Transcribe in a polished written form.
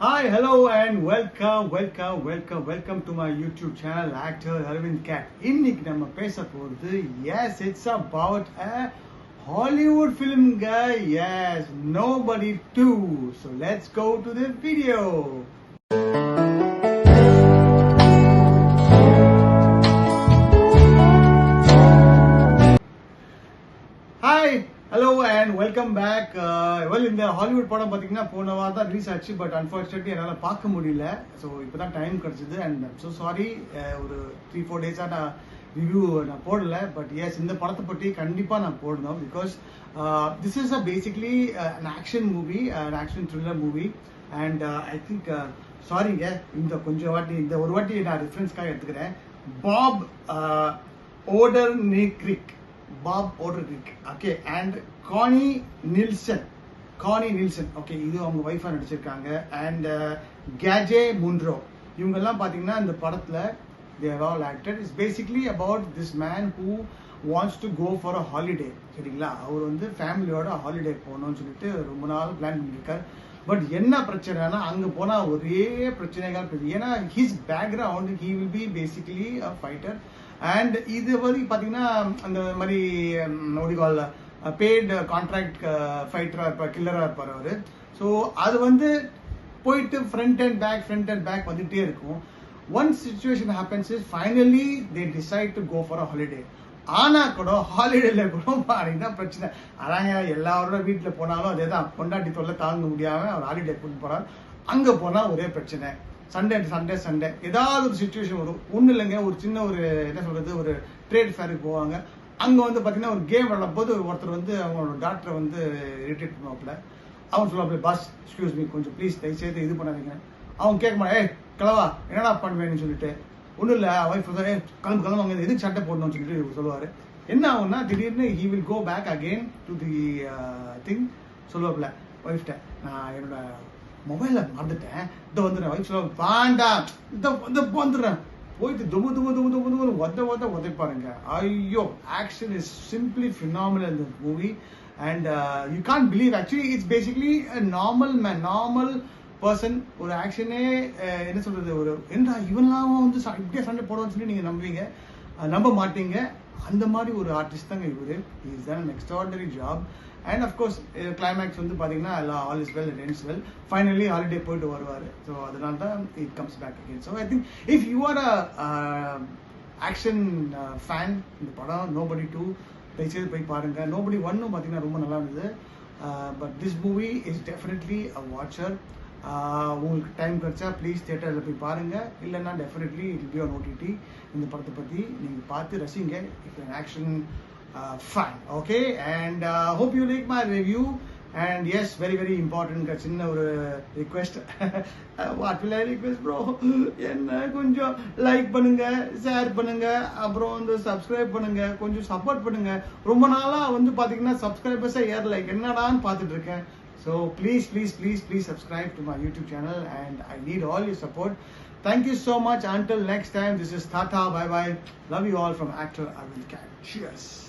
Hi, hello, and welcome to my YouTube channel, Actor Arvind Cat. இன்னைக்கு நம்ம பேச போறது, yes, it's about a Hollywood film guy, yes, Nobody 2. So let's go to the video. Hi, hello and welcome back. இந்த Hollywood படம் பார்த்தீங்கன்னா போன வாரம் தான் ரிலீஸ் ஆச்சு. பட் அன்ஃபார்ச்சுனேட்லி என்னால் பார்க்க முடியல. ஸோ இப்போ தான் டைம் கிடச்சிது அண்ட் ஸோ சாரி. ஒரு 3-4 டேஸாக நான் ரிவ்யூ நான் போடல. பட் எஸ், இந்த படத்தை பற்றி கண்டிப்பாக நான் போடணும். Because this is basically an action movie, an action thriller movie. And I think சாரிங்க, இந்த ஒரு வாட்டி நான் ரெஃபரன்ஸ்க்காக எடுத்துக்கிறேன். Bob Odenkirk, okay, and Connie Nielsen, okay, இது அவங்க ஒய்ஃபா நடிச்சிருக்காங்க. அண்ட் கேஜே முன்ரோ, இவங்கெல்லாம் பார்த்தீங்கன்னா இந்த படத்தில் they have all acted. It's basically about this man who wants to go for a holiday. சரிங்களா, அவர் வந்து ஃபேமிலியோட ஹாலிடே போகணும்னு சொல்லிட்டு ரொம்ப நாள் பிளான் பண்ணியிருக்காரு. பட் என்ன பிரச்சனைனா, அங்கே போனால் ஒரே பிரச்சனைகள் இருக்குது. ஏன்னா his background, he will be basically a fighter. And இது வந்து பார்த்தீங்கன்னா அந்த மாதிரி ஒடிகால் பெய்டு கான்ட்ராக்ட் ஃபைட்டராக இருப்பார், கில்லராக இருப்பார் அவர். ஸோ அது வந்து போயிட்டு ஃப்ரண்ட் அண்ட் பேக் வந்துகிட்டே இருக்கும். One situation happens is finally they decide to go for a holiday. ஆனால் கூட ஹாலிடேல கூட பாருங்கன்னா பிரச்சனை. அதாங்க, எல்லாரோட வீட்டில் போனாலும் அதே தான், பொண்டாட்டி தொல்லை தாங்க முடியாமல் அவர் ஹாலிடே கூட்டு போகிறார். அங்கே போனால் ஒரே பிரச்சனை. சண்டே ஏதாவது ஒரு சுச்சுவேஷன் வரும். ஒன்றும் இல்லைங்க, ஒரு சின்ன ஒரு என்ன சொல்றது, ஒரு ட்ரேட் ஃபேருக்கு போவாங்க. அங்கே வந்து பார்த்தீங்கன்னா ஒரு கேம் விளாடும் போது ஒருத்தர் வந்து அவங்களோட டாக்டரை வந்து இரிட்டேட் பண்ணுவாப்புல. அவன் சொல்லுவாப்புல, பாஸ் எக்ஸ்கியூஸ் மீ, கொஞ்சம் ப்ளீஸ் தயவுசெய்து இது பண்ணாதீங்க. அவங்க கேட்க மாட்டேன், கிளவா என்னடா பண்ணுவேன்னு சொல்லிட்டு. ஒன்றும் இல்லை, ஒய்ஃப் கிளம்பு அவங்க எதுக்கு சட்டை போடணும்னு சொல்லிட்டு சொல்லுவார். என்ன ஆகும்னா, திடீர்னு he will go back again to the thing. சொல்லுவாப்புல ஒய்ஃப்ட, நான் என்னோட மொபைல மறந்துட்டேன், இதை வந்துடுறேன். ஒய்ஃப் சொல்லுவாங்க, வேண்டாம், இதை வந்துடுறேன். போயிட்டு துபு உதைப்பாருங்க. ஐயோ, ஆக்ஷன் இஸ் சிம்பிளி ஃபினாமினல் இந்த movie. And you can't believe, actually it's basically normal person. ஒரு ஆக்ஷனே என்ன சொல்றது, ஒரு என்ன இவன்லாம் வந்து இப்படியே சண்டை போடுவான்னு சொல்லி நீங்க நம்ப மாட்டீங்க. அந்த மாதிரி ஒரு ஆர்டிஸ்ட் தாங்க இவரு. Is done an extraordinary job. And of course climax வந்து பார்த்தீங்கன்னா all is well, it ends well. Finally holiday போயிட்டு வருவார். ஸோ அதனால தான் it comes back again. So I think if you are a action fan, இந்த படம் நோபடி 2 தயவுசெய்து போய் பாருங்க. நோபடி 1 பார்த்தீங்கன்னா ரொம்ப நல்லா இருந்தது. But this movie is definitely a watcher. உங்களுக்கு டைம் கிடைச்சா ப்ளீஸ் தியேட்டரில் போய் பாருங்கள். இல்லைன்னா definitely it will be on OTT. இந்த படத்தை பற்றி நீங்கள் பார்த்து ரசிங்க if an action fan. Okay, and hope you like my review. And yes, very important சின்ன ஒரு request. What will I request bro? என்ன கொஞ்சம் லைக் பண்ணுங்க, ஷேர் பண்ணுங்க, அப்புறம் வந்து சப்ஸ்கிரைப் பண்ணுங்க, கொஞ்சம் சப்போர்ட் பண்ணுங்க. ரொம்ப நாளா வந்து பாத்தீங்கன்னா சப்ஸ்கிரைபர்ஸே ஏறல, என்னடான்னு பார்த்துட்டு இருக்கேன். So please subscribe to my YouTube channel and I need all your support. Thank you so much. Until next time, this is Tata. Bye. Love you all from Actor Arvind Cat. Cheers.